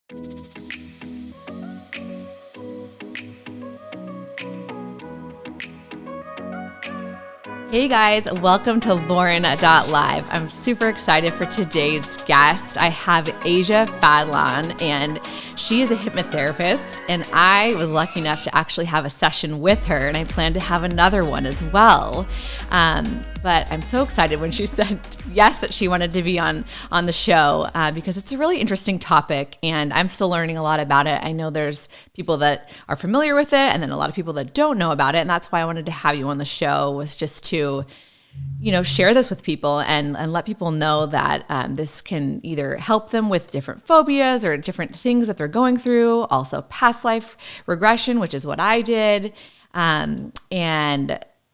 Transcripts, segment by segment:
Hey guys, welcome to Lauren.live. I'm super excited for today's guest. I have Asia Fadlon, and she is a hypnotherapist, and I was lucky enough to actually have a session with her, and I plan to have another one as well. But I'm so excited when she said yes that she wanted to be on the show because it's a really interesting topic, and I'm still learning a lot about it. I know there's people that are familiar with it, and then a lot of people that don't know about it, and that's why I wanted to have you on the show, was just to share this with people and let people know that this can either help them with different phobias or different things that they're going through. Also past life regression, which is what I did. And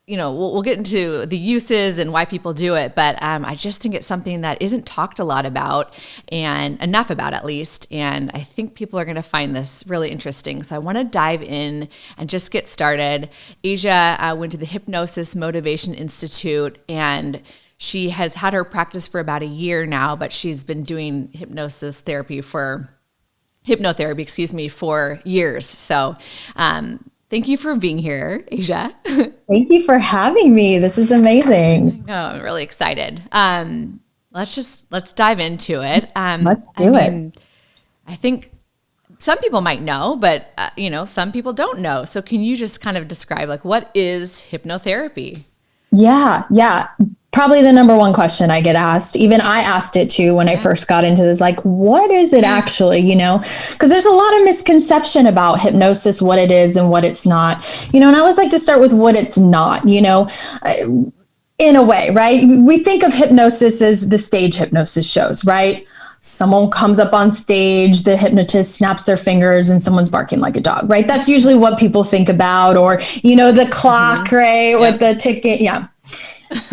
we'll get into the uses and why people do it, but I just think it's something that isn't talked a lot about, and enough about at least, and I think people are going to find this really interesting. So I want to dive in and just get started. Asia went to the Hypnosis Motivation Institute, and she has had her practice for about a year now, but she's been doing hypnotherapy for years. So thank you for being here, Asia. Thank you for having me. This is amazing. I'm really excited. Let's dive into it. Let's do it. I think some people might know, but some people don't know. So can you just kind of describe what is hypnotherapy? Yeah. Probably the number one question I get asked. Even I asked it too when I first got into this, what is it actually, because there's a lot of misconception about hypnosis, what it is and what it's not, and I always like to start with what it's not, in a way, right? We think of hypnosis as the stage hypnosis shows, right? Someone comes up on stage, the hypnotist snaps their fingers and someone's barking like a dog, right? That's usually what people think about, or, the clock, right? With the ticket. Yeah.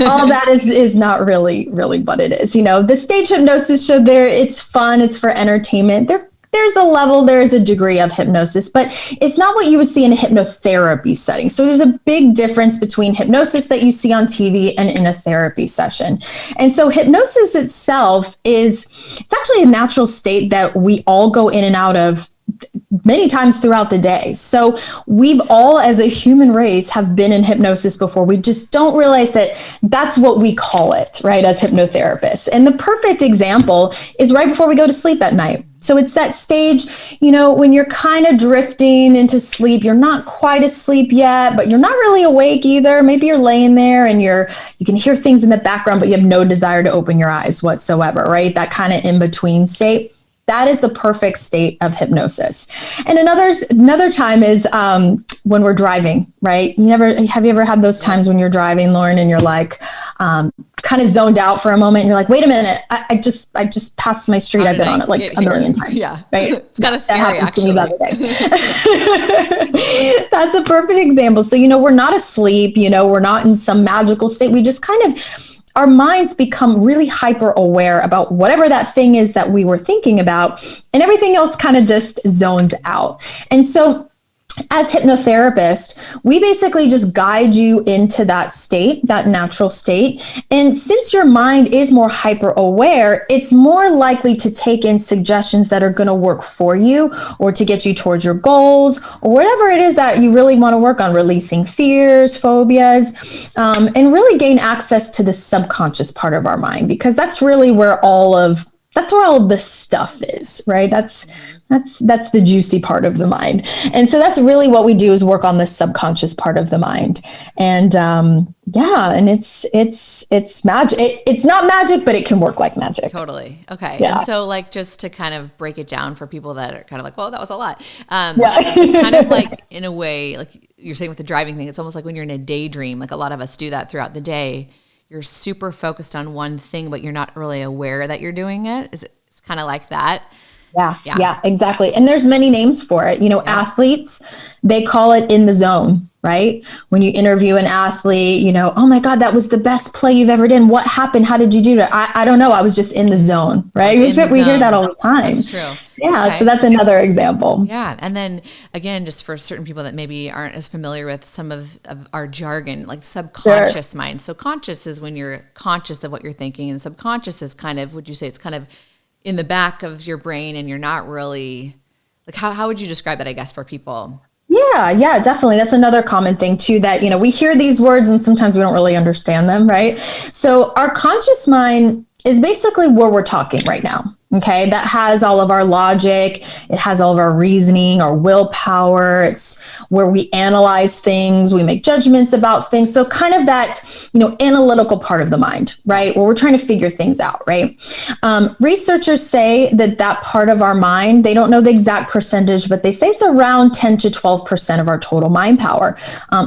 All that is not really what it is. The stage hypnosis show there, it's fun. It's for entertainment. There's a degree of hypnosis, but it's not what you would see in a hypnotherapy setting. So there's a big difference between hypnosis that you see on TV and in a therapy session. And so hypnosis itself it's actually a natural state that we all go in and out of many times throughout the day. So we've all, as a human race, have been in hypnosis before. We just don't realize that that's what we call it, right, as hypnotherapists. And the perfect example is right before we go to sleep at night. So it's that stage, when you're kind of drifting into sleep, you're not quite asleep yet, but you're not really awake either. Maybe you're laying there and you can hear things in the background, but you have no desire to open your eyes whatsoever, right? That kind of in-between state. That is the perfect state of hypnosis. And another time is when we're driving, right? Have you ever had those times when you're driving, Lauren, and you're kind of zoned out for a moment? And you're like, wait a minute, I just passed my street. I've been on it a million times. Yeah, right. It's kind of scary. That happened to me the other day. That's a perfect example. So we're not asleep. We're not in some magical state. We just kind of, our minds become really hyper aware about whatever that thing is that we were thinking about, and everything else kind of just zones out. And so as hypnotherapists, we basically just guide you into that state, that natural state. And since your mind is more hyper aware, it's more likely to take in suggestions that are going to work for you or to get you towards your goals or whatever it is that you really want to work on, releasing fears, phobias, and really gain access to the subconscious part of our mind, because that's really where all of this stuff is, right? That's the juicy part of the mind. And so that's really what we do, is work on the subconscious part of the mind. And and it's magic. It's not magic, but it can work like magic. Totally. Okay. Yeah. And so just to kind of break it down for people that are kind of well, that was a lot. It's kind of in a way, like you're saying with the driving thing, it's almost like when you're in a daydream, like a lot of us do that throughout the day. You're super focused on one thing, but you're not really aware that you're doing it. It's kind of like that. Yeah, exactly. And there's many names for it. Athletes, they call it in the zone, right? When you interview an athlete, oh my God, that was the best play you've ever done. What happened? How did you do that? I don't know. I was just in the zone, right? We hear that all the time. That's true. Yeah. Okay. So that's another example. Yeah. And then again, just for certain people that maybe aren't as familiar with some of our jargon, like subconscious mind. So conscious is when you're conscious of what you're thinking, and subconscious is kind of, would you say it's kind of in the back of your brain and you're not really like, how would you describe that, I guess, for people? Yeah, definitely. That's another common thing too, that, we hear these words and sometimes we don't really understand them, right? So our conscious mind is basically where we're talking right now. Okay. That has all of our logic. It has all of our reasoning, our willpower. It's where we analyze things. We make judgments about things. So kind of that, analytical part of the mind, right? Yes. Where we're trying to figure things out, right? Researchers say that part of our mind, they don't know the exact percentage, but they say it's around 10 to 12% of our total mind power.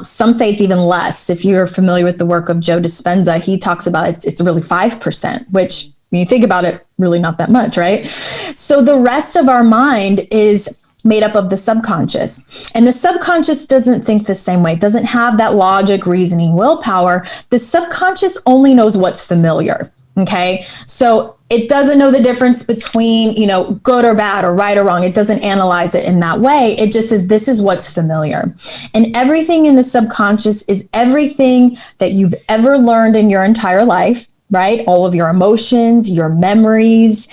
Some say it's even less. If you're familiar with the work of Joe Dispenza, he talks about it's really 5%, which when you think about it, really not that much, right? So the rest of our mind is made up of the subconscious. And the subconscious doesn't think the same way. It doesn't have that logic, reasoning, willpower. The subconscious only knows what's familiar. Okay. So it doesn't know the difference between, good or bad or right or wrong. It doesn't analyze it in that way. It just says, this is what's familiar. And everything in the subconscious is everything that you've ever learned in your entire life. Right? All of your emotions, your memories,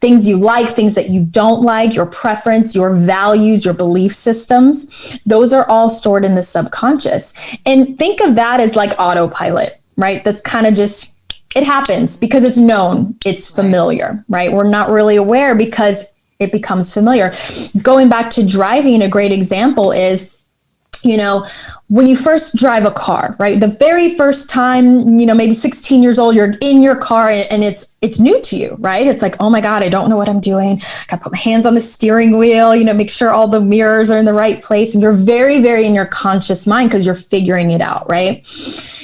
things you like, things that you don't like, your preference, your values, your belief systems. Those are all stored in the subconscious. And think of that as like autopilot, right? That's kind of just, it happens because it's known, it's familiar, right? We're not really aware because it becomes familiar. Going back to driving, a great example is, when you first drive a car, right? The very first time, maybe 16 years old, you're in your car and it's new to you, right? It's like, oh my God, I don't know what I'm doing. Got to put my hands on the steering wheel, make sure all the mirrors are in the right place. And you're very, very in your conscious mind because you're figuring it out, right?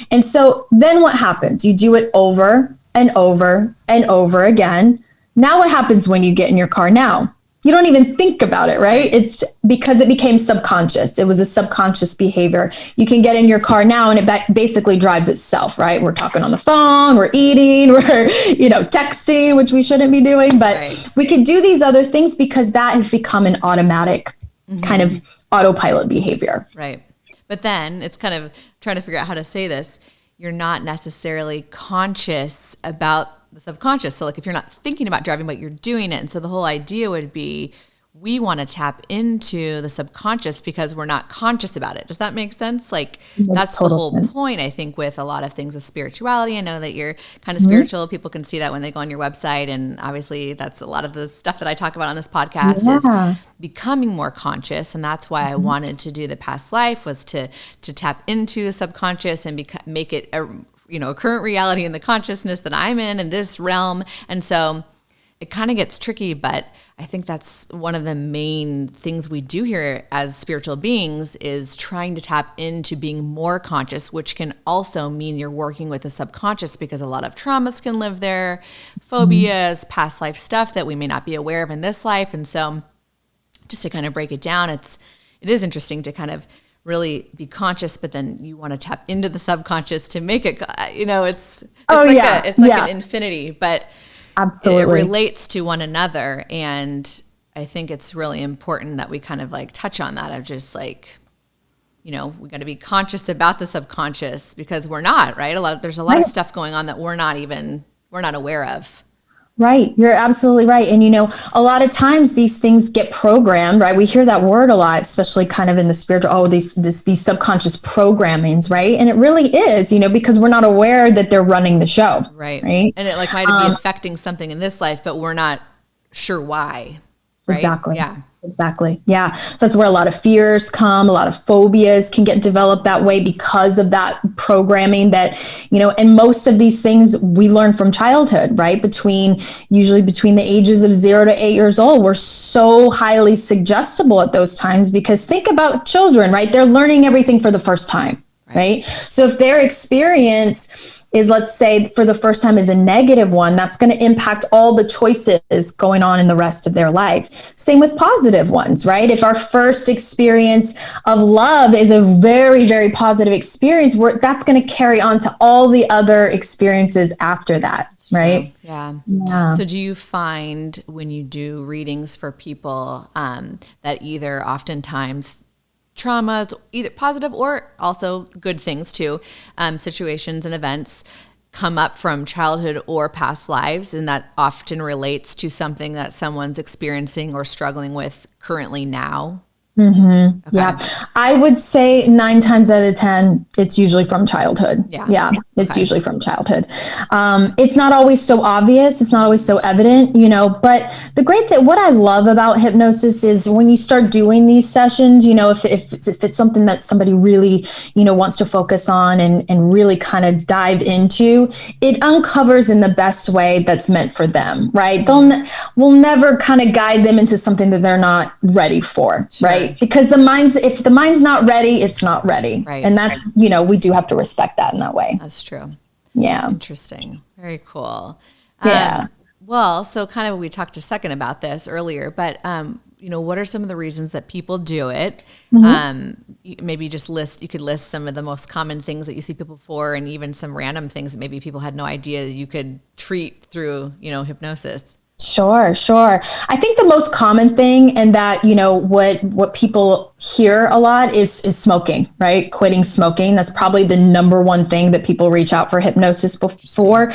And so then what happens? You do it over and over and over again. Now what happens when you get in your car now? You don't even think about it, right? It's because it became subconscious. It was a subconscious behavior. You can get in your car now and it basically drives itself, right? We're talking on the phone, we're eating, we're, texting, which we shouldn't be doing, but we could do these other things because that has become an automatic kind of autopilot behavior. Right. But then it's kind of trying to figure out how to say this. You're not necessarily conscious about the subconscious. So like if you're not thinking about driving, but you're doing it. And so the whole idea would be we want to tap into the subconscious because we're not conscious about it. Does that make sense? Like that's the whole point, I think, with a lot of things with spirituality. I know that you're kind of spiritual. People can see that when they go on your website. And obviously that's a lot of the stuff that I talk about on this podcast is becoming more conscious. And that's why I wanted to do the past life was to tap into the subconscious and make it a current reality in the consciousness that I'm in this realm. And so it kind of gets tricky, but I think that's one of the main things we do here as spiritual beings is trying to tap into being more conscious, which can also mean you're working with the subconscious because a lot of traumas can live there, phobias, past life stuff that we may not be aware of in this life. And so just to kind of break it down, it is interesting to kind of really be conscious, but then you want to tap into the subconscious to make it, it's an infinity, but absolutely it relates to one another. And I think it's really important that we kind of like touch on that of just like, we got to be conscious about the subconscious because we're not, right? There's a lot of stuff going on that we're not aware of. Right. You're absolutely right. And, a lot of times these things get programmed, right? We hear that word a lot, especially kind of in the spiritual, these subconscious programmings, right? And it really is, because we're not aware that they're running the show. Right. And it like might be affecting something in this life, but we're not sure why. Right? Exactly. Yeah. Exactly. Yeah. So that's where a lot of fears come. A lot of phobias can get developed that way because of that programming that, and most of these things we learn from childhood, right? Usually between the ages of 0 to 8 years old, we're so highly suggestible at those times because think about children, right? They're learning everything for the first time, right? So if their experience is, let's say, for the first time is a negative one, that's going to impact all the choices going on in the rest of their life. Same with positive ones, right? If our first experience of love is a very, very positive experience, that's going to carry on to all the other experiences after that, right? Yeah. So do you find when you do readings for people that either oftentimes traumas, either positive or also good things too, situations and events, come up from childhood or past lives, and that often relates to something that someone's experiencing or struggling with currently now? Mm-hmm. Okay. Yeah. I would say 9 times out of 10, it's usually from childhood. Yeah. It's usually from childhood. It's not always so obvious. It's not always so evident, but the great thing, what I love about hypnosis is when you start doing these sessions, if it's something that somebody really, wants to focus on and really kind of dive into, it uncovers in the best way that's meant for them, right? We'll never kind of guide them into something that they're not ready for, sure. Right? Because if the mind's not ready, it's not ready. Right. And that's, we do have to respect that in that way. That's true. Yeah. Interesting. Very cool. Yeah. Well, so kind of, we talked a second about this earlier, but, what are some of the reasons that people do it? Mm-hmm. Maybe you could list some of the most common things that you see people for, and even some random things that maybe people had no idea you could treat through, hypnosis. Sure. I think the most common thing, and that, what people hear a lot is smoking, right? Quitting smoking. That's probably the number one thing that people reach out for hypnosis for.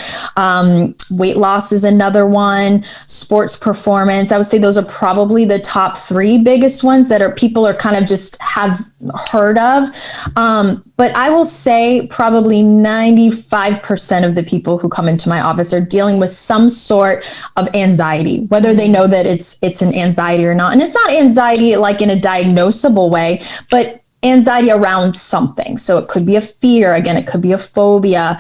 Weight loss is another one. Sports performance. I would say those are probably the top 3 biggest ones that people are kind of just have heard of. But I will say probably 95% of the people who come into my office are dealing with some sort of anxiety, whether they know that it's an anxiety or not. And it's not anxiety like in a diagnosable way, but anxiety around something. So it could be a fear. Again, it could be a phobia.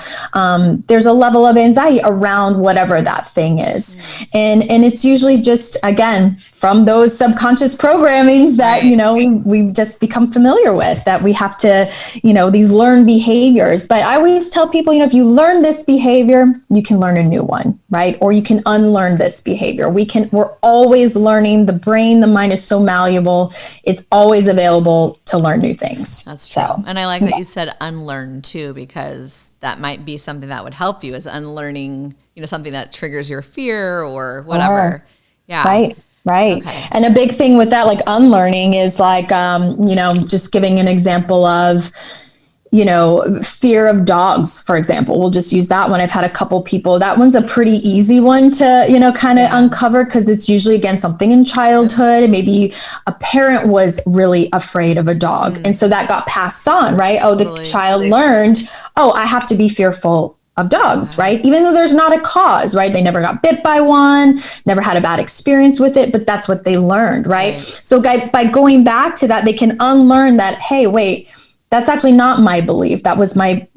There's a level of anxiety around whatever that thing is. And it's usually just, again, from those subconscious programmings that, we've just become familiar with, that we have to, these learned behaviors. But I always tell people, if you learn this behavior, you can learn a new one, right? Or you can unlearn this behavior. We're always learning. The brain, the mind is so malleable. It's always available to learn new things. That's true. So, and I like that you said unlearn too, because that might be something that would help you, is unlearning, something that triggers your fear or whatever. Yeah. Right. Okay. And a big thing with that, like unlearning, is like, just giving an example of, fear of dogs, for example. We'll just use that one. I've had a couple people, that one's a pretty easy one to, kind of uncover, because it's usually, again, something in childhood. Maybe a parent was really afraid of a dog. And so that got passed on, right? The child learned, I have to be fearful of dogs, right? Even though there's not a cause, right? They never got bit by one, never had a bad experience with it, but that's what they learned, right? So by going back to that, they can unlearn that, hey, wait, that's actually not my belief. That was my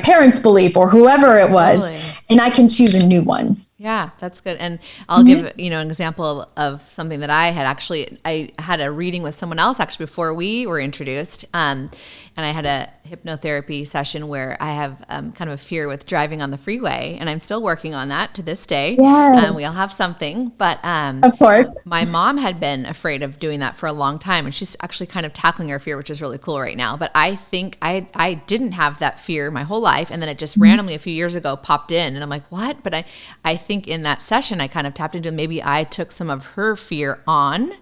parents' belief, or whoever it was. And I can choose a new one. Yeah, that's good. And I'll give, an example of something that I had a reading with someone else actually before we were introduced. And I had a hypnotherapy session where I have kind of a fear with driving on the freeway, and I'm still working on that to this day. Yes. We all have something, but of course, my mom had been afraid of doing that for a long time, and she's actually kind of tackling her fear, which is really cool right now. But I think I didn't have that fear my whole life, and then it just randomly a few years ago popped in, and I'm like, what? But I think in that session I kind of tapped into, maybe I took some of her fear on.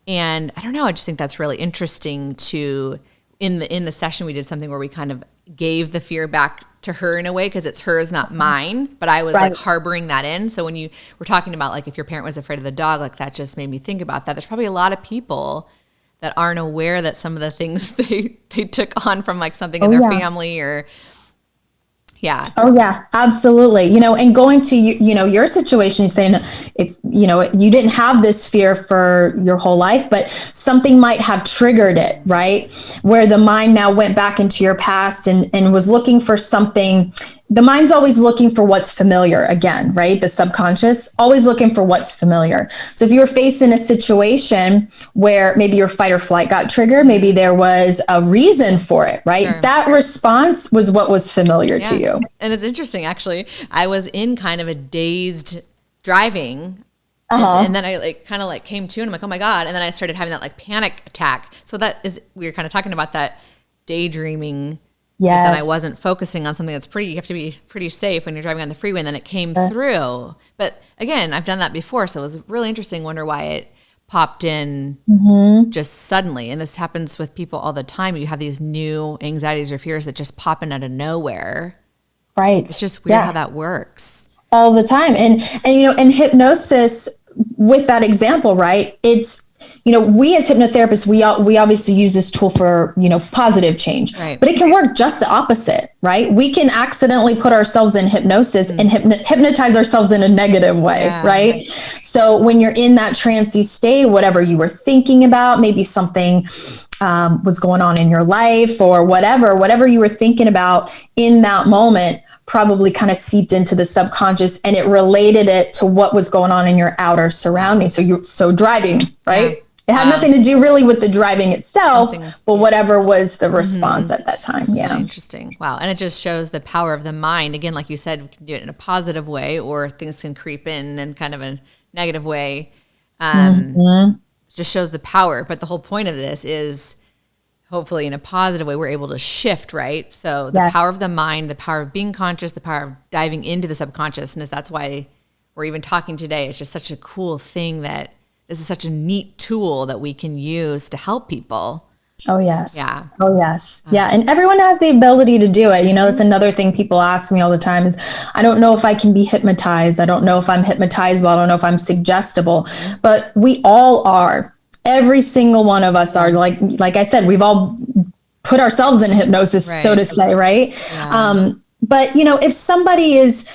And I don't know, I just think that's really interesting to, in the session we did something where we kind of gave the fear back to her in a way, because it's hers, not mine, but I was like harboring that in. So when you were talking about like if your parent was afraid of the dog, like that just made me think about that. There's probably a lot of people that aren't aware that some of the things they took on from like something in their family or... Yeah. Oh yeah, absolutely. And going to, your situation, you're saying if, you didn't have this fear for your whole life, but something might have triggered it, right? Where the mind now went back into your past and was looking for something. The mind's always looking for what's familiar again, right? The subconscious, always looking for what's familiar. So if you were facing a situation where maybe your fight or flight got triggered, maybe there was a reason for it, right? Sure. That response was what was familiar to you. And it's interesting, actually. I was in kind of a dazed driving, and then I kind of came to, and I'm like, oh my God. And then I started having that panic attack. So we were kind of talking about that daydreaming. Yes. That I wasn't focusing on something that's you have to be pretty safe when you're driving on the freeway, and then it came through. But again, I've done that before, so it was really interesting. Wonder why it popped in just suddenly. And this happens with people all the time. You have these new anxieties or fears that just pop in out of nowhere. Right. It's just weird how that works. All the time. And, in hypnosis, with that example, right, it's, we as hypnotherapists, we obviously use this tool for, positive change, right. But it can work just the opposite, right? We can accidentally put ourselves in hypnosis and hypnotize ourselves in a negative way, right? So when you're in that trancey state, whatever you were thinking about, maybe something was going on in your life or whatever you were thinking about in that moment, probably kind of seeped into the subconscious and it related it to what was going on in your outer surroundings. So driving, right? Yeah. It had nothing to do really with the driving itself, but whatever was the response at that time. That's really interesting. Wow. And it just shows the power of the mind. Again, like you said, we can do it in a positive way, or things can creep in kind of a negative way. It just shows the power. But the whole point of this is, hopefully in a positive way, we're able to shift, right? So the power of the mind, the power of being conscious, the power of diving into the subconsciousness. That's why we're even talking today. It's just such a cool thing that this is such a neat tool that we can use to help people. Oh, yes. Yeah. Oh, yes. Yeah. And everyone has the ability to do it. That's another thing people ask me all the time is, I don't know if I can be hypnotized. I don't know if I'm hypnotizable. I don't know if I'm suggestible, but we all are. Every single one of us are, like I said, we've all put ourselves in hypnosis, so to say, right? Yeah. But, if somebody is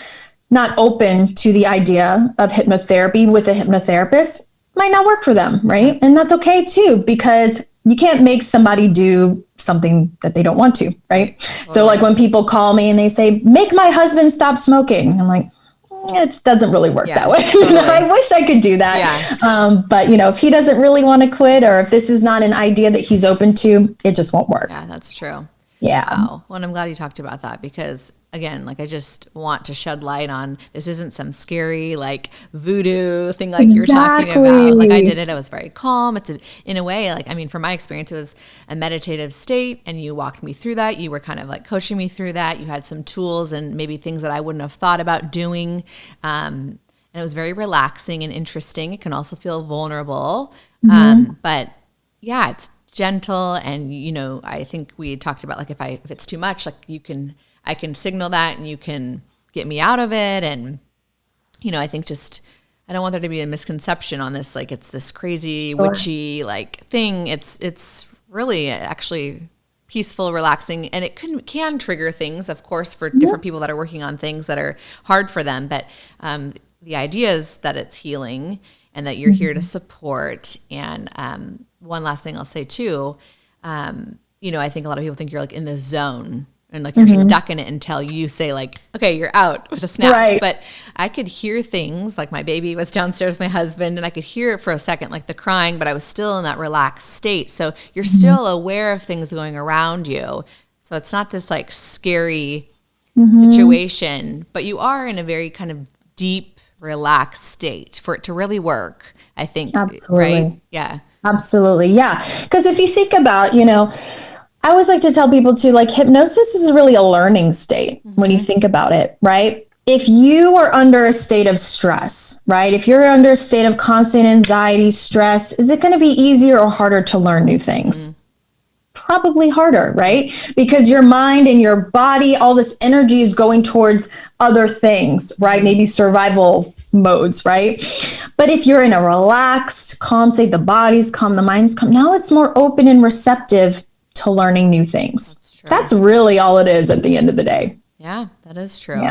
not open to the idea of hypnotherapy with a hypnotherapist, it might not work for them, right? And that's okay too, because you can't make somebody do something that they don't want to, right? So like when people call me and they say, make my husband stop smoking, I'm like, it doesn't really work that way. Totally. I wish I could do that. Yeah. But, if he doesn't really want to quit, or if this is not an idea that he's open to, it just won't work. Yeah, that's true. Yeah. Wow. Well, and I'm glad you talked about that because, again, I just want to shed light on this isn't some scary, voodoo thing you're talking about. I did it. I was very calm. It's in a way, from my experience, it was a meditative state, and you walked me through that. You were kind of coaching me through that. You had some tools and maybe things that I wouldn't have thought about doing. And it was very relaxing and interesting. It can also feel vulnerable. But yeah, it's gentle. And, I think we talked about if it's too much, I can signal that and you can get me out of it. And, I think I don't want there to be a misconception on this. It's this crazy, witchy, thing. It's really actually peaceful, relaxing, and it can trigger things, of course, for different people that are working on things that are hard for them. But the idea is that it's healing and that you're here to support. And one last thing I'll say too, I think a lot of people think you're in the zone and you're stuck in it until you say okay, you're out with a snap. Right. But I could hear things my baby was downstairs with my husband and I could hear it for a second, the crying, but I was still in that relaxed state. So you're still aware of things going around you. So it's not this scary situation, but you are in a very kind of deep, relaxed state for it to really work, I think. Absolutely. Right? Yeah. Absolutely. Yeah. Because if you think about, I always like to tell people too, hypnosis is really a learning state when you think about it, right? If you are under a state of stress, right? If you're under a state of constant anxiety, stress, is it going to be easier or harder to learn new things? Probably harder, right? Because your mind and your body, all this energy is going towards other things, right? Maybe survival modes, right? But if you're in a relaxed, calm state, the body's calm, the mind's calm, now it's more open and receptive to learning new things. That's really all it is at the end of the day. Yeah, that is true.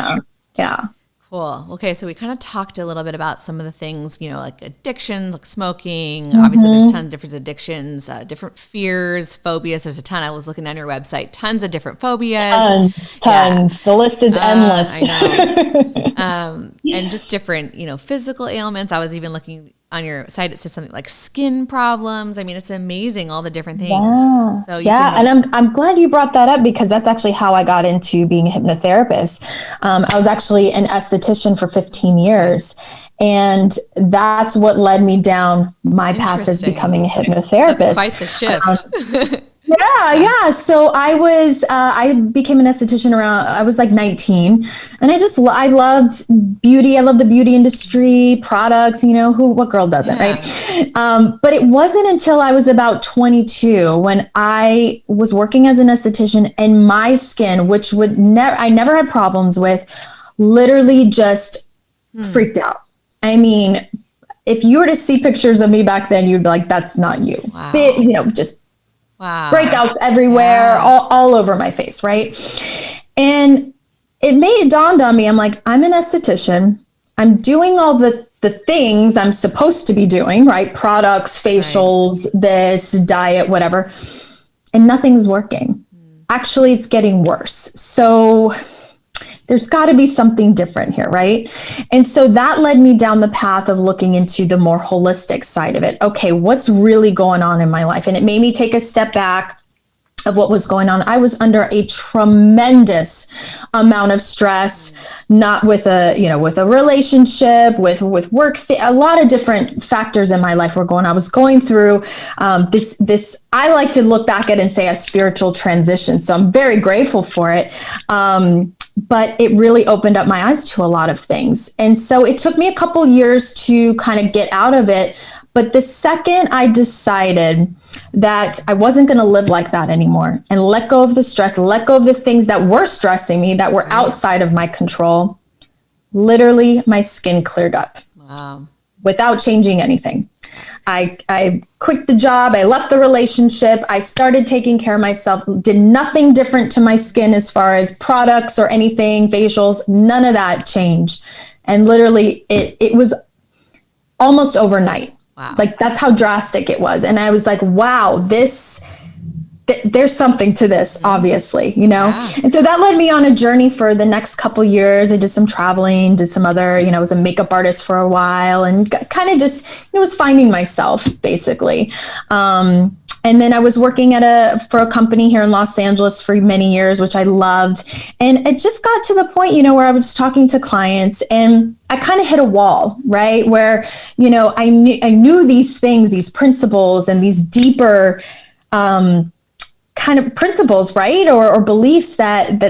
Yeah. Cool. Okay, so we kind of talked a little bit about some of the things, addictions, smoking. Obviously, there's a ton of different addictions, different fears, phobias. There's a ton. I was looking on your website, tons of different phobias. Tons. Yeah. The list is endless. I know. And just different, physical ailments. I was even looking on your site. It says something like skin problems. I mean, it's amazing, all the different things. Yeah. So and I'm glad you brought that up because that's actually how I got into being a hypnotherapist. I was actually an esthetician for 15 years, and that's what led me down my path as becoming a hypnotherapist. That's quite the shift. Yeah. So I became an esthetician I was like 19, and I loved beauty. I love the beauty industry, products, what girl doesn't, Yeah. right? But it wasn't until I was about 22 when I was working as an esthetician and my skin, which I never had problems with, literally just freaked out. I mean, if you were to see pictures of me back then, you'd be like, that's not you. Wow. Just wow. breakouts everywhere, Yeah. all over my face, right? And it dawned on me, I'm like, I'm an esthetician. I'm doing all the things I'm supposed to be doing, right? Products, facials, this, diet, whatever. And nothing's working. Actually, it's getting worse. So there's got to be something different here, right? And so that led me down the path of looking into the more holistic side of it. Okay, what's really going on in my life? And it made me take a step back of what was going on. I was under a tremendous amount of stress, not with with a relationship, with work, a lot of different factors in my life were going on. I was going through this, I like to look back at and say a spiritual transition. So I'm very grateful for it. But it really opened up my eyes to a lot of things. And so it took me a couple years to kind of get out of it. But the second I decided that I wasn't going to live like that anymore and let go of the stress, let go of the things that were stressing me, that were outside of my control, literally my skin cleared up. Wow. Without changing anything. I quit the job. I left the relationship. I started taking care of myself, did nothing different to my skin as far as products or anything, facials, none of that changed. And literally it was almost overnight. Wow. Like that's how drastic it was. And I was like, wow, there's something to this, obviously, Yeah. And so that led me on a journey for the next couple years. I did some traveling, did some other, I was a makeup artist for a while and kind of just, was finding myself basically. And then I was working for a company here in Los Angeles for many years, which I loved. And it just got to the point, where I was talking to clients and I kind of hit a wall, right? Where, I knew these things, these principles and these deeper, kind of principles, right? Or beliefs that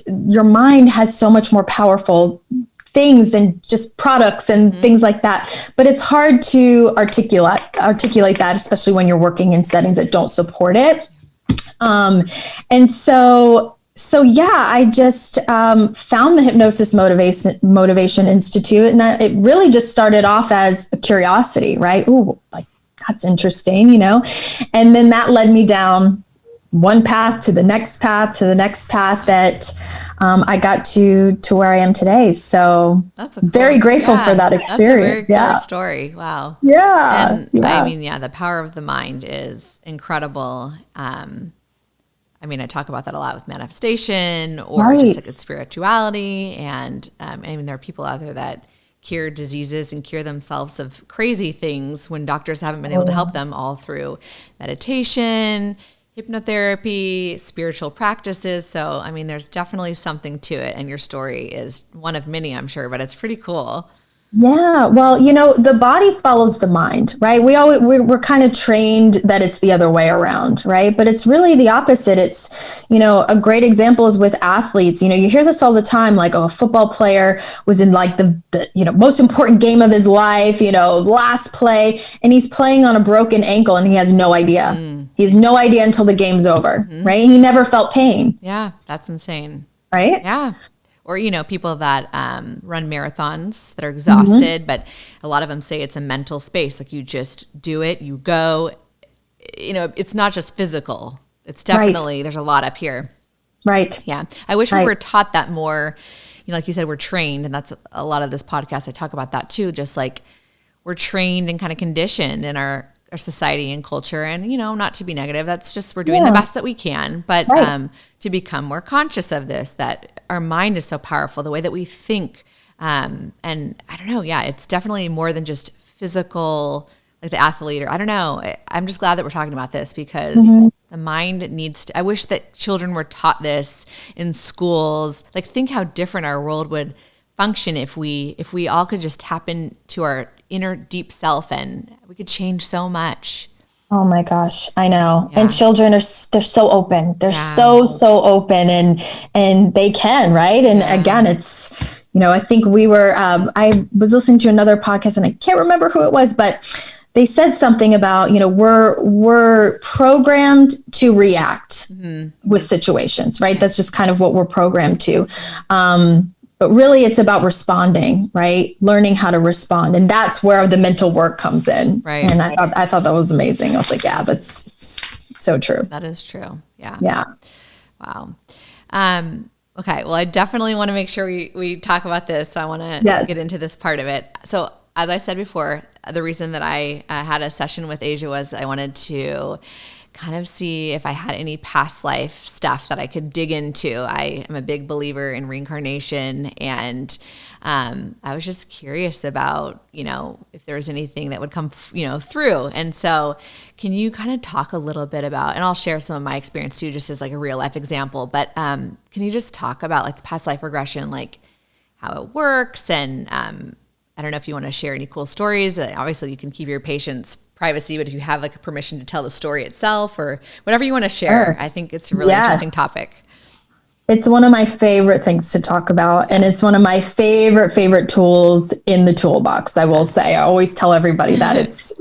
your mind has so much more powerful things than just products and things like that. But it's hard to articulate that, especially when you're working in settings that don't support it. And so yeah, I just found the Hypnosis Motivation Institute, and it really just started off as a curiosity, right? Ooh, like that's interesting, and then that led me down one path to the next path that I got to where I am today. So that's very grateful for that experience. That's a very cool story. Wow. Yeah. And I mean, the power of the mind is incredible. I talk about that a lot with manifestation or just like spirituality. And there are people out there that cure diseases and cure themselves of crazy things when doctors haven't been able to help them, all through meditation, hypnotherapy, spiritual practices. So, there's definitely something to it. And your story is one of many, I'm sure, but it's pretty cool. Yeah. Well, the body follows the mind, right? We're kind of trained that it's the other way around, right? But it's really the opposite. It's, a great example is with athletes. You hear this all the time, like, a football player was in like the most important game of his life, last play, and he's playing on a broken ankle and he has no idea. He has no idea until the game's over, right? He never felt pain. Yeah. That's insane. Right? Yeah. Or, people that run marathons that are exhausted, but a lot of them say it's a mental space. Like you just do it, you go, it's not just physical. It's definitely, there's a lot up here. Right. Yeah. I wish we were taught that more. Like you said, we're trained, and that's a lot of this podcast. I talk about that too. Just like we're trained and kind of conditioned in our society and culture, and not to be negative, that's just, we're doing the best that we can, but to become more conscious of this, that our mind is so powerful, the way that we think, and I don't know, it's definitely more than just physical, like the athlete, or I don't know. I'm just glad that we're talking about this, because the mind needs to, I wish that children were taught this in schools. Like, think how different our world would function if we all could just tap into our inner deep self, and we could change so much. Oh my gosh, I know. And Yeah. children they're so open. They're Yeah. so open and they can, right? And Yeah. again, it's, I think I was listening to another podcast and I can't remember who it was, but they said something about, we're programmed to react with situations, right? That's just kind of what we're programmed to. But really it's about responding, right? Learning how to respond. And that's where the mental work comes in. Right. And I thought that was amazing. I was like, yeah, it's so true. That is true. Yeah. Yeah. Wow. Okay. Well, I definitely want to make sure we talk about this. So I want to get into this part of it. So as I said before, the reason that I had a session with Asia was I wanted to kind of see if I had any past life stuff that I could dig into. I am a big believer in reincarnation, and I was just curious about, if there was anything that would come, through. And so can you kind of talk a little bit about, and I'll share some of my experience too, just as like a real life example, but can you just talk about like the past life regression, like how it works? And I don't know if you want to share any cool stories. Obviously you can keep your patients privacy, but if you have like a permission to tell the story itself or whatever you want to share, I think it's a really interesting topic. It's one of my favorite things to talk about. And it's one of my favorite tools in the toolbox. I will say, I always tell everybody that it's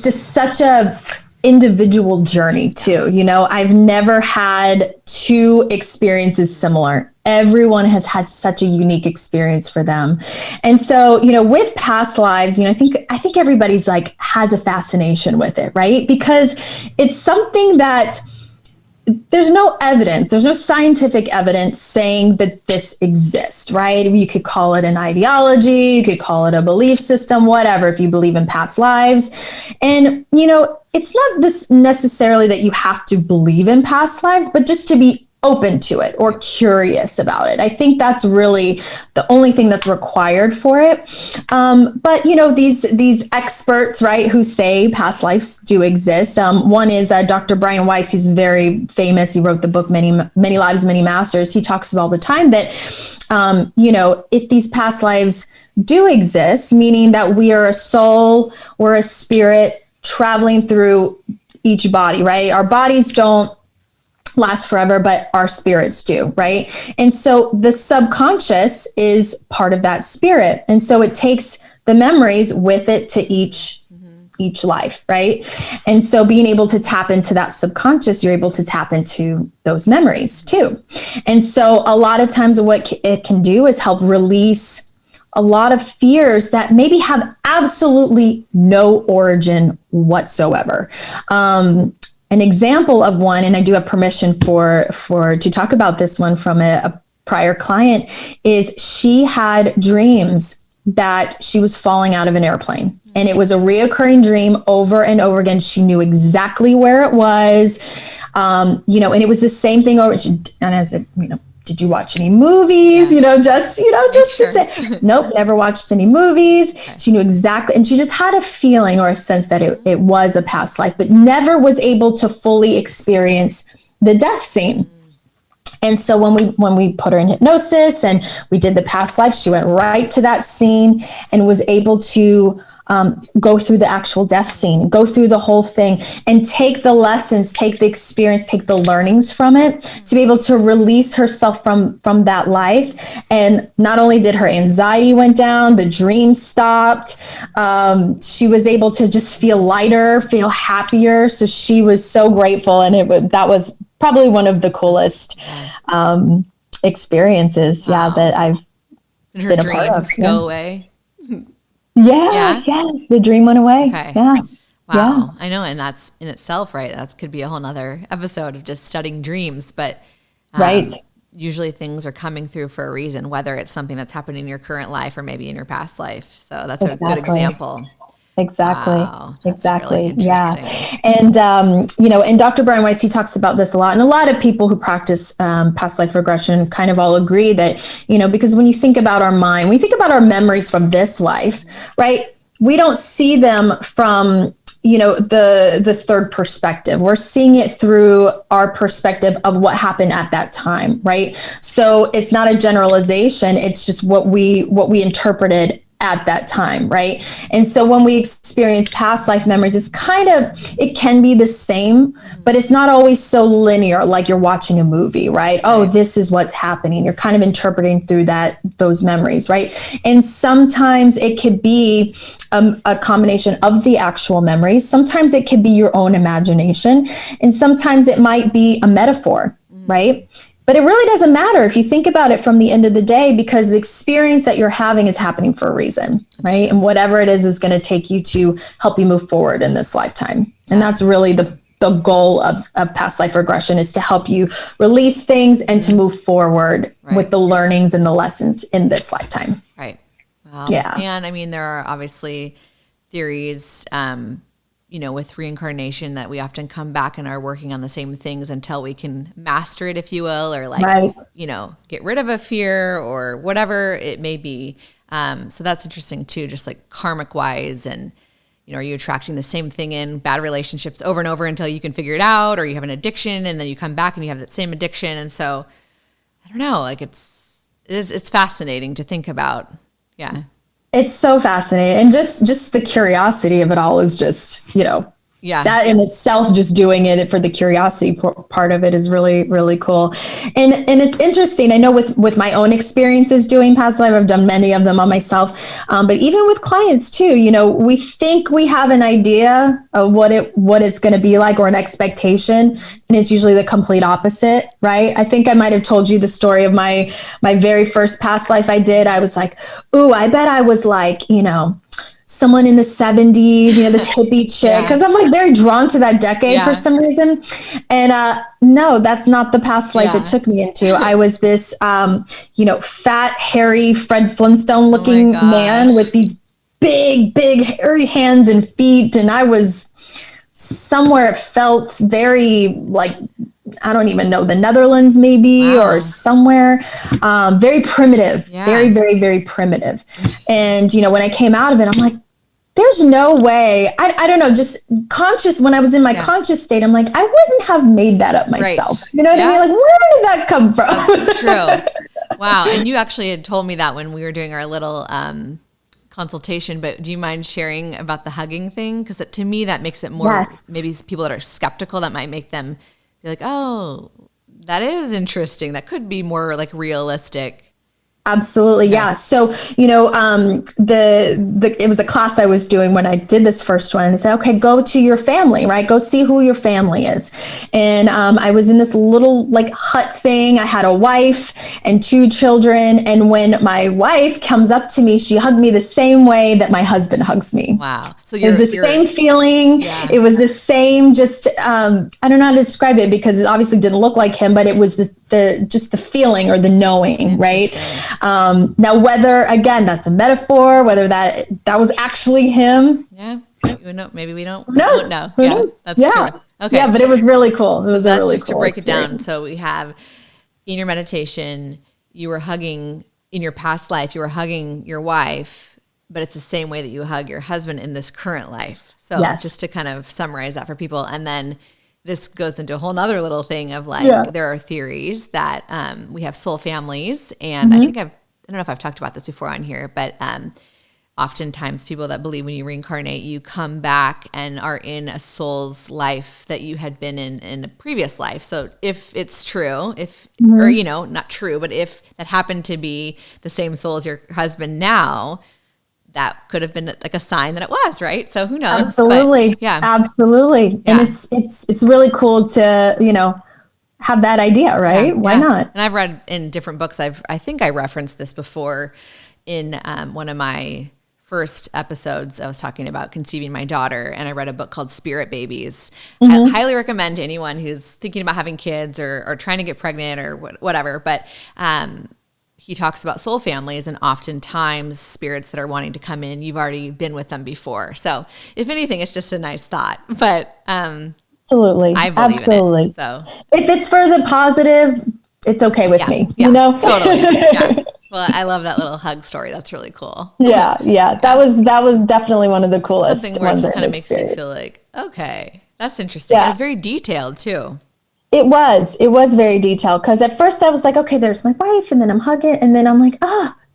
just such a individual journey too. I've never had two experiences similar. Everyone has had such a unique experience for them. And so, with past lives, I think everybody's like has a fascination with it, right? Because it's something that there's no evidence, there's no scientific evidence saying that this exists, right? You could call it an ideology, you could call it a belief system, whatever, if you believe in past lives. And, it's not this necessarily that you have to believe in past lives, but just to be open to it or curious about it. I think that's really the only thing that's required for it. But these experts, right, who say past lives do exist. One is Dr. Brian Weiss. He's very famous. He wrote the book Many Lives, Many Masters. He talks about all the time that if these past lives do exist, meaning that we are a soul or a spirit traveling through each body, right? Our bodies don't last forever, but our spirits do, right? And so the subconscious is part of that spirit. And so it takes the memories with it to each life, right? And so being able to tap into that subconscious, you're able to tap into those memories too. And so a lot of times what it can do is help release a lot of fears that maybe have absolutely no origin whatsoever. An example of one, and I do have permission to talk about this one from a prior client, is she had dreams that she was falling out of an airplane. And it was a reoccurring dream over and over again. She knew exactly where it was, and it was the same thing over. And I said, did you watch any movies? Just to say, nope, never watched any movies. Okay. She knew exactly. And she just had a feeling or a sense that it was a past life, but never was able to fully experience the death scene. And so when we put her in hypnosis and we did the past life, she went right to that scene and was able to go through the actual death scene, go through the whole thing and take the lessons, take the experience, take the learnings from it to be able to release herself from that life. And not only did her anxiety went down, the dream stopped. She was able to just feel lighter, feel happier. So she was so grateful. And that was probably one of the coolest experiences, that I've been a part of. Go away. Yeah. The dream went away. Okay. Yeah. Wow. Yeah. I know. And that's in itself, right? That could be a whole nother episode of just studying dreams, but right. Usually things are coming through for a reason, whether it's something that's happening in your current life or maybe in your past life. So that's a good example. Exactly. Wow, exactly. Really yeah. And, and Dr. Brian Weiss, he talks about this a lot. And a lot of people who practice past life regression kind of all agree that, because when you think about our mind, we think about our memories from this life, right? We don't see them from, the third perspective. We're seeing it through our perspective of what happened at that time, right? So it's not a generalization. It's just what we interpreted at that time, right? And so when we experience past life memories, it can be the same, but it's not always so linear, like you're watching a movie, right? Oh, this is what's happening. You're kind of interpreting through those memories, right? And sometimes it could be a combination of the actual memories. Sometimes it could be your own imagination, and sometimes it might be a metaphor, right? But it really doesn't matter if you think about it from the end of the day, because the experience that you're having is happening for a reason, right? And whatever it is going to take you to help you move forward in this lifetime. And that's really the goal of past life regression, is to help you release things and to move forward with the learnings and the lessons in this lifetime. Right. Wow. Yeah. And I mean, there are obviously theories, with reincarnation, that we often come back and are working on the same things until we can master it, if you will, or get rid of a fear or whatever it may be. So that's interesting too, just like karmic wise. And, are you attracting the same thing in bad relationships over and over until you can figure it out, or you have an addiction and then you come back and you have that same addiction. And so I don't know, like it's fascinating to think about. Yeah. It's so fascinating. And just the curiosity of it all is just, that in itself, just doing it for the curiosity part of it is really, really cool. And it's interesting. I know with my own experiences doing past life, I've done many of them on myself. But even with clients too, we think we have an idea of what it's going to be like, or an expectation. And it's usually the complete opposite, right? I think I might've told you the story of my very first past life I did. I was like, ooh, I bet I was like, someone in the 70s, this hippie chick, because I'm like very drawn to that decade for some reason. And no, that's not the past life it took me into. I was this, fat, hairy, Fred Flintstone looking man with these big, hairy hands and feet. And I was somewhere, it felt very like, I don't even know, the Netherlands maybe, or somewhere, very primitive, very, very, very primitive. And, when I came out of it, I'm like, there's no way, I don't know, just conscious, when I was in my conscious state, I'm like, I wouldn't have made that up myself. You know what I mean? Like, where did that come from? That's true. Wow. And you actually had told me that when we were doing our little consultation, but do you mind sharing about the hugging thing? Because to me, that makes it more, maybe people that are skeptical, that might make them be like, oh, that is interesting. That could be more like realistic. Absolutely. Yeah. So, it was a class I was doing when I did this first one, and they said, okay, go to your family, right? Go see who your family is. And, I was in this little like hut thing. I had a wife and 2 children. And when my wife comes up to me, she hugged me the same way that my husband hugs me. Wow. So it was the same feeling. Yeah. It was the same, just, I don't know how to describe it, because it obviously didn't look like him, but it was just the feeling, or the knowing, right? Now, whether, again, that's a metaphor, whether that was actually him. Yeah. Maybe we don't. Who knows? Know. Who knows? That's true. Okay. Yeah, but it was really cool. It was a really just cool to break experience. it down. So we have, in your meditation, you were hugging, in your past life, you were hugging your wife, but it's the same way that you hug your husband in this current life. So just to kind of summarize that for people. And then this goes into a whole nother little thing of like, there are theories that we have soul families. And I think I don't know if I've talked about this before on here, but oftentimes people that believe when you reincarnate, you come back and are in a soul's life that you had been in a previous life. So if it's true, or, not true, but if that happened to be the same soul as your husband now, that could have been like a sign that it was, right? So who knows? Absolutely. But, absolutely. And it's really cool to, have that idea, right? Why not? And I've read in different books, I think I referenced this before in one of my first episodes. I was talking about conceiving my daughter, and I read a book called Spirit Babies. I highly recommend to anyone who's thinking about having kids or trying to get pregnant or whatever. But he talks about soul families, and oftentimes spirits that are wanting to come in, you've already been with them before. So if anything, it's just a nice thought. But absolutely, I believe in it. So if it's for the positive, it's okay with me. Totally. Yeah. Well, I love that little hug story. That's really cool. Yeah. That was definitely one of the coolest. Something where it just kind of makes you feel like, okay, that's interesting. Yeah. It's very detailed too. It was very detailed, because at first I was like, okay, there's my wife, and then I'm hugging, and then I'm like,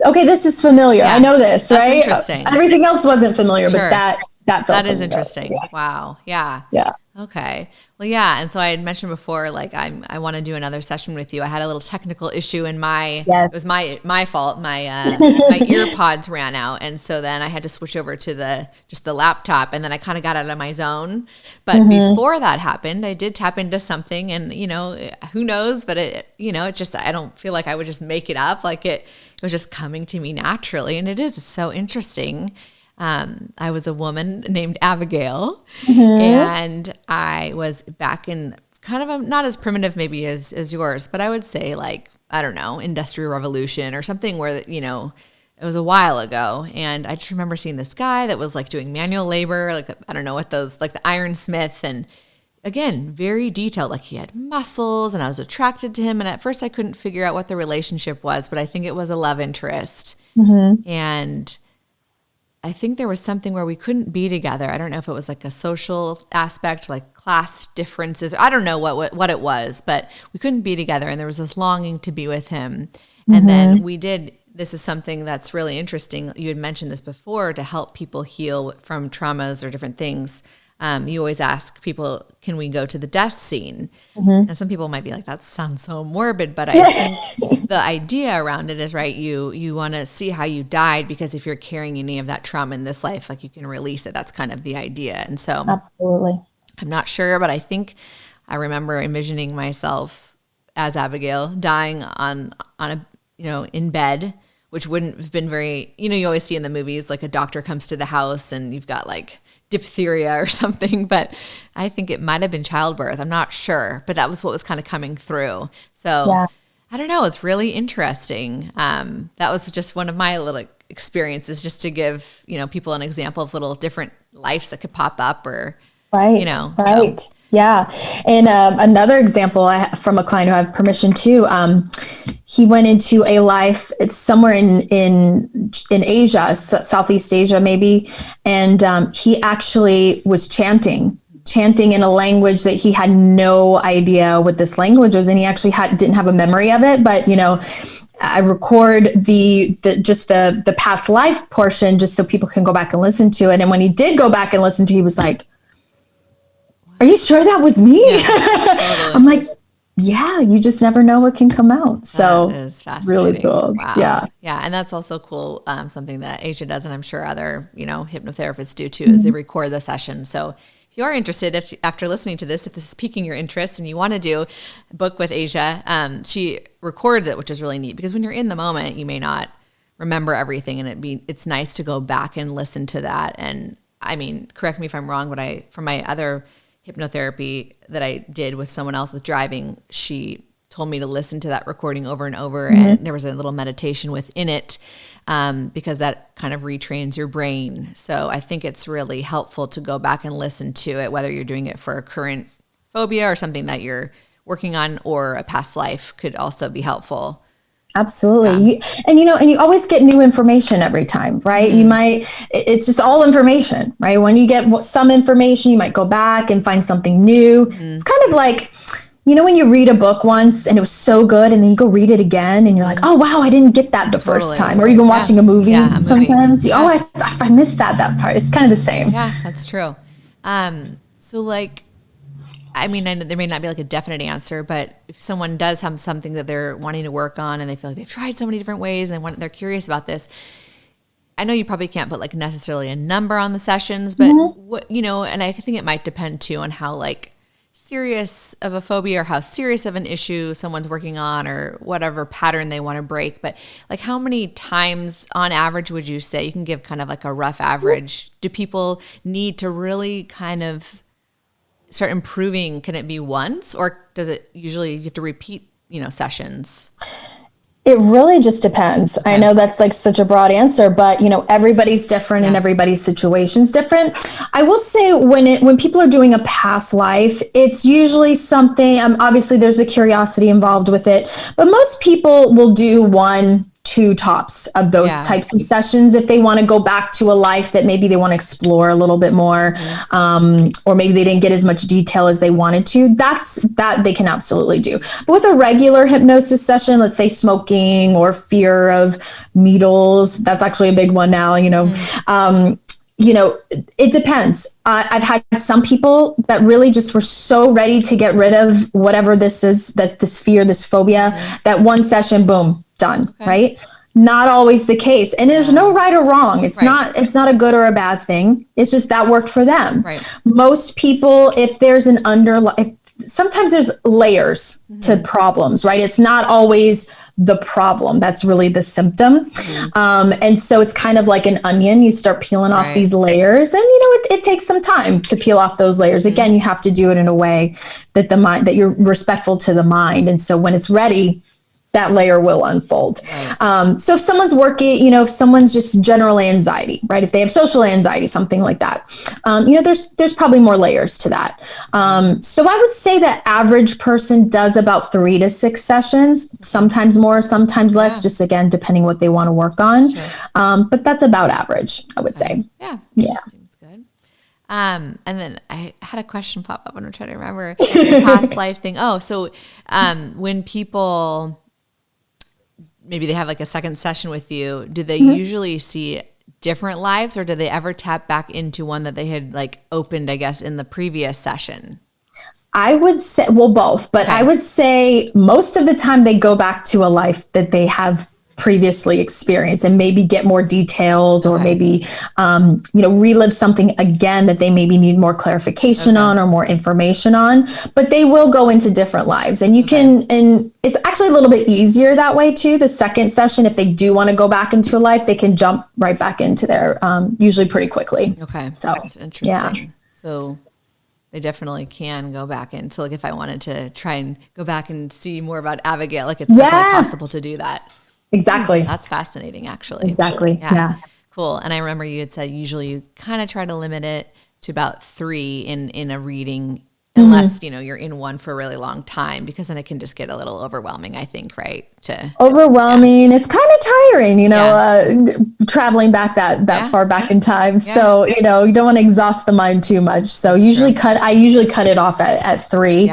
okay, this is familiar. Yeah, I know this, that's right? interesting. Everything else wasn't familiar, Sure. but that felt That is familiar. interesting. Yeah. Wow. Yeah. Yeah. Okay. Well, yeah. And so I had mentioned before, like I want to do another session with you. I had a little technical issue in it was my fault. My ear pods ran out. And so then I had to switch over to just the laptop, and then I kind of got out of my zone. But before that happened, I did tap into something, and who knows, but it just, I don't feel like I would just make it up. Like it was just coming to me naturally. And it's so interesting. I was a woman named Abigail, and I was back in kind of not as primitive maybe as yours, but I would say like, I don't know, Industrial Revolution or something where, it was a while ago. And I just remember seeing this guy that was like doing manual labor, like, I don't know what those, like the ironsmith, and again, very detailed, like he had muscles, and I was attracted to him. And at first I couldn't figure out what the relationship was, but I think it was a love interest. And I think there was something where we couldn't be together. I don't know if it was like a social aspect, like class differences. I don't know what it was, but we couldn't be together. And there was this longing to be with him. And then this is something that's really interesting. You had mentioned this before, to help people heal from traumas or different things. You always ask people, can we go to the death scene? And some people might be like, that sounds so morbid, but I think the idea around it is, right, you want to see how you died, because if you're carrying any of that trauma in this life, like you can release it. That's kind of the idea. And so Absolutely. I'm not sure, but I think I remember envisioning myself as Abigail dying on a, in bed, which wouldn't have been very, you always see in the movies, like a doctor comes to the house and you've got like diphtheria or something, but I think it might have been childbirth. I'm not sure, but that was what was kind of coming through. So I don't know. It's really interesting. That was just one of my little experiences, just to give, people an example of little different lives that could pop up, or, Right. So. Yeah. And another example from a client who I have permission to, he went into a life, it's somewhere in Asia, Southeast Asia, maybe. And he actually was chanting in a language that he had no idea what this language was. And he actually didn't have a memory of it. But, I record the past life portion just so people can go back and listen to it. And when he did go back and listen to it, he was like, are you sure that was me? Yeah, totally. I'm like, yeah, you just never know what can come out. So that is fascinating. Really cool. Wow. Yeah. Yeah. And that's also cool. Something that Asia does, and I'm sure other, hypnotherapists do too, is they record the session. So if you are interested, after listening to this, if this is piquing your interest and you want to do a book with Asia, she records it, which is really neat, because when you're in the moment, you may not remember everything, and it's nice to go back and listen to that. And I mean, correct me if I'm wrong, but from my other hypnotherapy that I did with someone else with driving, she told me to listen to that recording over and over. And there was a little meditation within it, because that kind of retrains your brain. So I think it's really helpful to go back and listen to it, whether you're doing it for a current phobia or something that you're working on, or a past life could also be helpful. Absolutely. And you always get new information every time, right? It's just all information, right? When you get some information, you might go back and find something new. It's kind of like, when you read a book once and it was so good, and then you go read it again and you're like, oh, wow, I didn't get that the first time. Or even watching a movie sometimes, I missed that part. It's kind of the same. Yeah, that's true. So like, I mean, there may not be like a definite answer, but if someone does have something that they're wanting to work on, and they feel like they've tried so many different ways, and they're curious about this, I know you probably can't put like necessarily a number on the sessions, but what, and I think it might depend too on how like serious of a phobia or how serious of an issue someone's working on, or whatever pattern they want to break. But like, how many times on average would you say, you can give kind of like a rough average, do people need to really kind of start improving? Can it be once, or does it usually you have to repeat, sessions? It really just depends. Okay. I know that's like such a broad answer, but everybody's different and everybody's situation's different. I will say when people are doing a past life, it's usually something, obviously there's the curiosity involved with it, but most people will do 1, two tops of those types of sessions. If they want to go back to a life that maybe they want to explore a little bit more, or maybe they didn't get as much detail as they wanted to, that they can absolutely do. But with a regular hypnosis session, let's say smoking or fear of needles, that's actually a big one now, it depends. I've had some people that really just were so ready to get rid of whatever this is, that this fear, this phobia, that one session, boom, done. Right. Not always the case. And there's no right or wrong. It's not a good or a bad thing. It's just that worked for them. Most people, if there's an sometimes there's layers to problems, right? It's not always the problem. That's really the symptom. And so it's kind of like an onion. You start peeling off these layers, and, it takes some time to peel off those layers. Again, you have to do it in a way that that you're respectful to the mind. And so when it's ready, that layer will unfold. So if someone's working, if someone's just general anxiety, right? If they have social anxiety, something like that, there's probably more layers to that. So I would say that average person does about 3 to 6 sessions, sometimes more, sometimes less, just again, depending what they want to work on. But that's about average, I would say. Yeah. Seems good. And then I had a question pop up when I'm trying to remember the past life thing. So when people, maybe they have like a second session with you, do they usually see different lives, or do they ever tap back into one that they had like opened, I guess, in the previous session? I would say, well, both, but I would say most of the time they go back to a life that they have previously experienced and maybe get more details, or maybe, relive something again that they maybe need more clarification on or more information on, but they will go into different lives. And you can, and it's actually a little bit easier that way too. The second session, if they do want to go back into a life, they can jump right back into there, usually pretty quickly. Okay. So that's interesting. So they definitely can go back in. So like if I wanted to try and go back and see more about Abigail, like it's definitely possible to do that. Exactly. That's fascinating, actually. Exactly. Yeah. Cool. And I remember you had said usually you kind of try to limit it to about 3 in a reading, unless, you're in one for a really long time, because then it can just get a little overwhelming, I think, right? Overwhelming. It's kind of tiring, traveling back that far back in time. So, you don't want to exhaust the mind too much. So I usually cut it off at 3.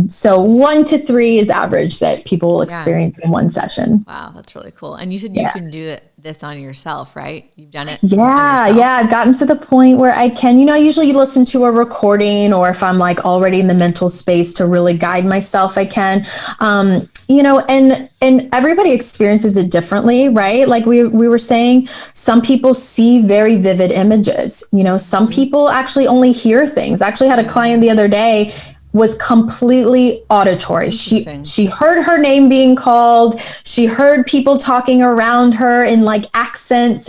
So 1 to 3 is average that people will experience in one session. Wow. That's really cool. And you said you can do this on yourself, right? You've done it. Yeah. I've gotten to the point where I can, I usually listen to a recording, or if I'm like already in the mental space to really guide myself, I can, and everybody experiences it differently, right? Like we were saying, some people see very vivid images, some people actually only hear things. I actually had a client the other day, was completely auditory. She heard her name being called. She heard people talking around her in like accents,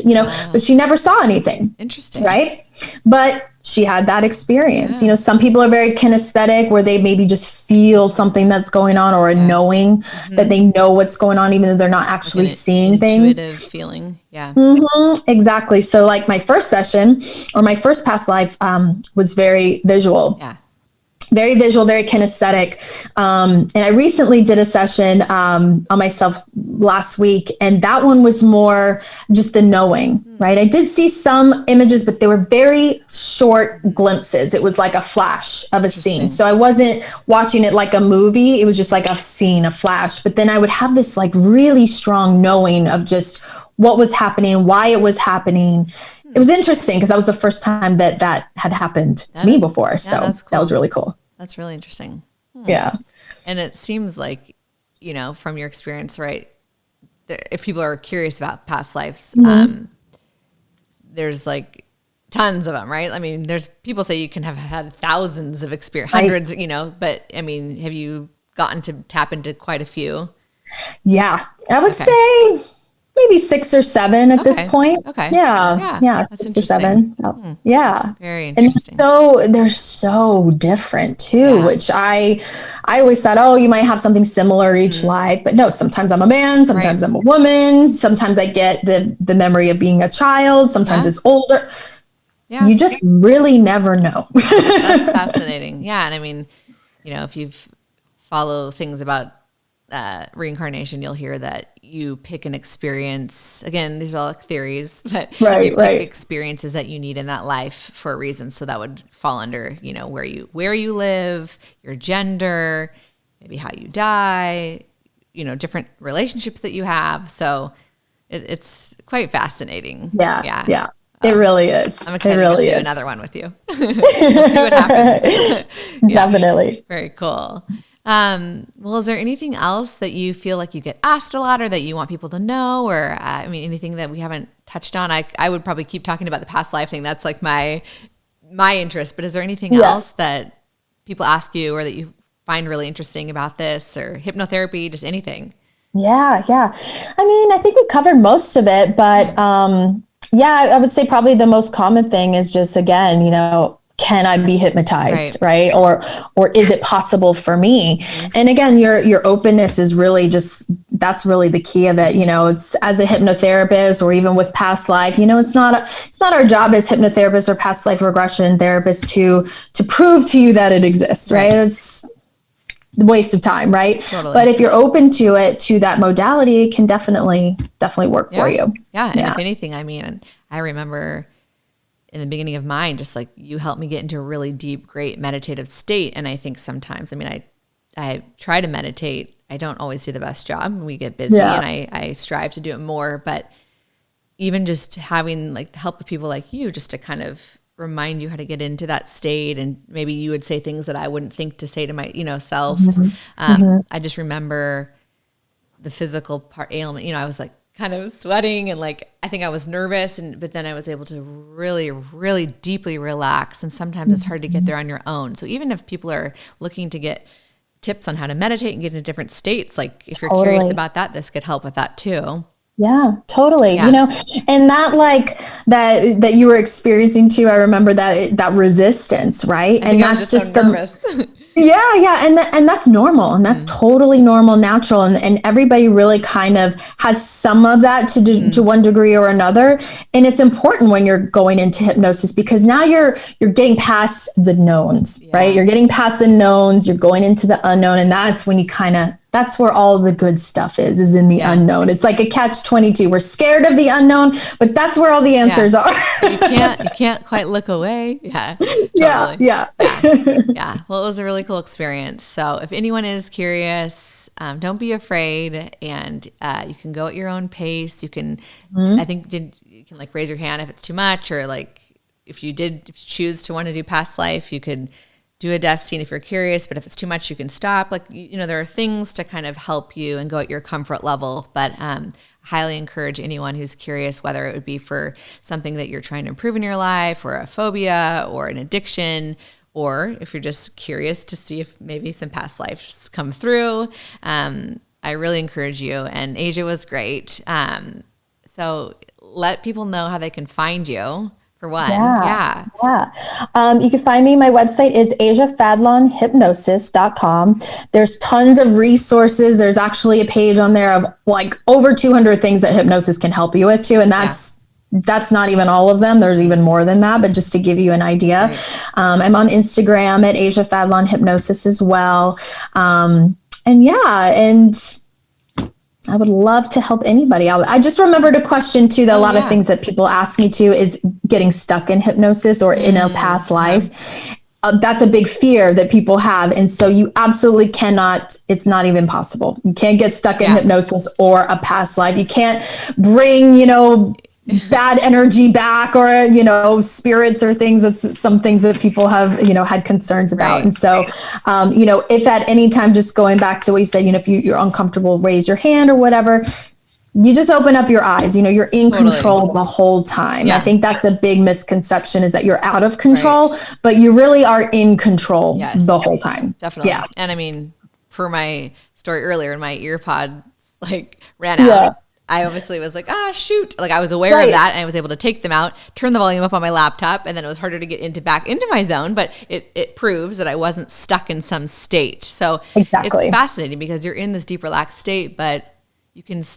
but she never saw anything. Interesting. Right? But she had that experience. Some people are very kinesthetic, where they maybe just feel something that's going on, or a knowing that they know what's going on, even though they're not actually like seeing things. Intuitive feeling. Yeah. Exactly. So like my first session, or my first past life, was very visual. Yeah. Very visual, very kinesthetic. And I recently did a session on myself last week, and that one was more just the knowing, right? I did see some images, but they were very short glimpses. It was like a flash of a scene. So I wasn't watching it like a movie. It was just like a scene, a flash. But then I would have this like really strong knowing of just what was happening, why it was happening. It was interesting because that was the first time that had happened to me before. So cool. That was really cool. That's really interesting. Yeah. And it seems like, from your experience, right, if people are curious about past lives, there's like tons of them, right? I mean, there's people say you can have had thousands of experience, hundreds, but I mean, have you gotten to tap into quite a few? Yeah, I would say maybe 6 or 7 at this point. Okay. Yeah. That's 6 or 7. Yeah. Very interesting. And so they're so different too, which I always thought, you might have something similar each life, but no, sometimes I'm a man, sometimes I'm a woman. Sometimes I get the memory of being a child. Sometimes it's older. Yeah. You just really never know. That's fascinating. Yeah. And I mean, if you've follow things about reincarnation, you'll hear that you pick an experience. Again, these are all theories, but Right, you pick experiences that you need in that life for a reason. So that would fall under, where you live, your gender, maybe how you die, different relationships that you have. So it's quite fascinating. Yeah. It really is. I'm excited to do another one with you. We'll see what happens. Definitely. Very cool. Well, is there anything else that you feel like you get asked a lot or that you want people to know, or anything that we haven't touched on? I would probably keep talking about the past life thing. That's like my interest, but is there anything else that people ask you or that you find really interesting about this, or hypnotherapy, just anything? Yeah. I think we covered most of it, but I would say probably the most common thing is just, again, can I be hypnotized, right? Or is it possible for me? And again, your openness is really that's really the key of it. It's as a hypnotherapist or even with past life, it's not our job as hypnotherapists or past life regression therapists to prove to you that it exists, right? It's a waste of time, right? Totally. But if you're open to it, to that modality, it can definitely work for you. Yeah. And if anything, I remember in the beginning of mine, just like you helped me get into a really deep, great meditative state. And I think sometimes, I try to meditate. I don't always do the best job. We get busy and I strive to do it more, but even just having like the help of people like you, just to kind of remind you how to get into that state. And maybe you would say things that I wouldn't think to say to my, self. I just remember the physical part ailment, I was like, kind of sweating and like, I think I was nervous, but then I was able to really, really deeply relax. And sometimes it's hard to get there on your own. So even if people are looking to get tips on how to meditate and get into different states, like if you're curious about that, this could help with that too. Yeah, totally. Yeah. And that like that you were experiencing too, I remember that resistance, right? And that's just so nervous. Yeah. And that's normal. And that's totally normal, natural. And everybody really kind of has some of that to one degree or another. And it's important when you're going into hypnosis, because now you're getting past the knowns, right? You're getting past the knowns, you're going into the unknown. And that's when that's where all the good stuff is in the unknown. It's like a catch-22. We're scared of the unknown, but that's where all the answers are. You can't quite look away. Yeah. Totally. Yeah. Well, it was a really cool experience. So if anyone is curious, don't be afraid, and you can go at your own pace. You can, I think you can like raise your hand if it's too much, or like if you choose to want to do past life, you could do a death scene if you're curious, but if it's too much, you can stop. Like, there are things to kind of help you and go at your comfort level. But highly encourage anyone who's curious, whether it would be for something that you're trying to improve in your life, or a phobia or an addiction, or if you're just curious to see if maybe some past lives come through. I really encourage you. And Asia was great. So let people know how they can find you. For one. Yeah. You can find me. My website is asiafadlonhypnosis.com. There's tons of resources. There's actually a page on there of like over 200 things that hypnosis can help you with too. And that's not even all of them. There's even more than that, but just to give you an idea. Right. I'm on Instagram at asiafadlonhypnosis as well. And I would love to help anybody out. I just remembered a question too, that a lot of things that people ask me too is getting stuck in hypnosis or in a past life. That's a big fear that people have. And so you absolutely cannot, it's not even possible. You can't get stuck in hypnosis or a past life. You can't bring, bad energy back, or, spirits or things. That's some things that people have, had concerns about. Right. And so, if at any time, just going back to what you said, if you're uncomfortable, raise your hand or whatever, you just open up your eyes, you're in control the whole time. Yeah. I think that's a big misconception, is that you're out of control, but you really are in control the whole time. Definitely. Yeah. And for my story earlier, in my ear pod ran out. I obviously was like, shoot. Like I was aware of that, and I was able to take them out, turn the volume up on my laptop, and then it was harder to get back into my zone, but it proves that I wasn't stuck in some state. So it's fascinating, because you're in this deep relaxed state, but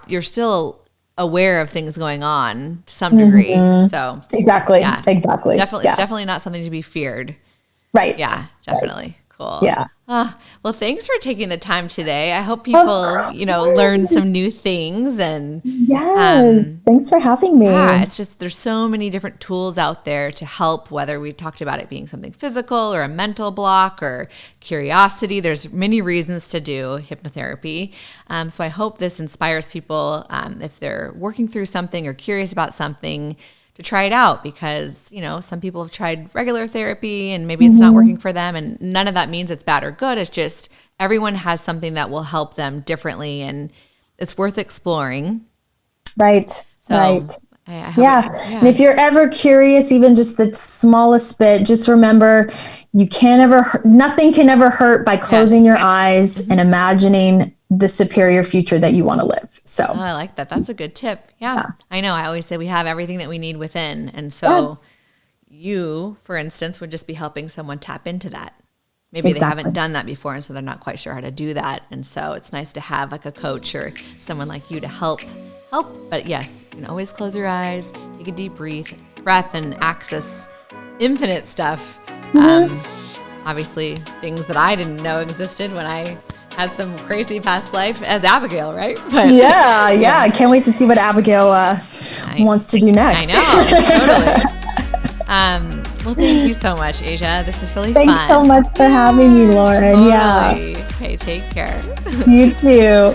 you're still aware of things going on to some degree. So exactly. Definitely. It's definitely not something to be feared. Right. Yeah, definitely. Right. cool. Yeah. Well, thanks for taking the time today. I hope people, learn some new things. And yes, thanks for having me. yeah, it's just there's so many different tools out there to help, whether we talked about it being something physical or a mental block or curiosity. There's many reasons to do hypnotherapy. So I hope this inspires people if they're working through something or curious about something to try it out, because, some people have tried regular therapy and maybe it's not working for them, and none of that means it's bad or good. It's just everyone has something that will help them differently, and it's worth exploring. Right. So right. yeah. And if you're ever curious, even just the smallest bit, just remember nothing can ever hurt by closing your eyes and imagining the superior future that you want to live. So I like that. That's a good tip. Yeah. I know. I always say we have everything that we need within. And so you, for instance, would just be helping someone tap into that. Maybe they haven't done that before, and so they're not quite sure how to do that. And so it's nice to have like a coach or someone like you to help. But yes, you can always close your eyes, take a deep breath and access infinite stuff. Obviously things that I didn't know existed when I had some crazy past life as Abigail, right? But yeah. I can't wait to see what Abigail wants to do next. I know, totally. Well, thank you so much, Asia. This is really fun. Thanks so much for having me, Lauren. Totally. Yeah. Okay, take care. You too.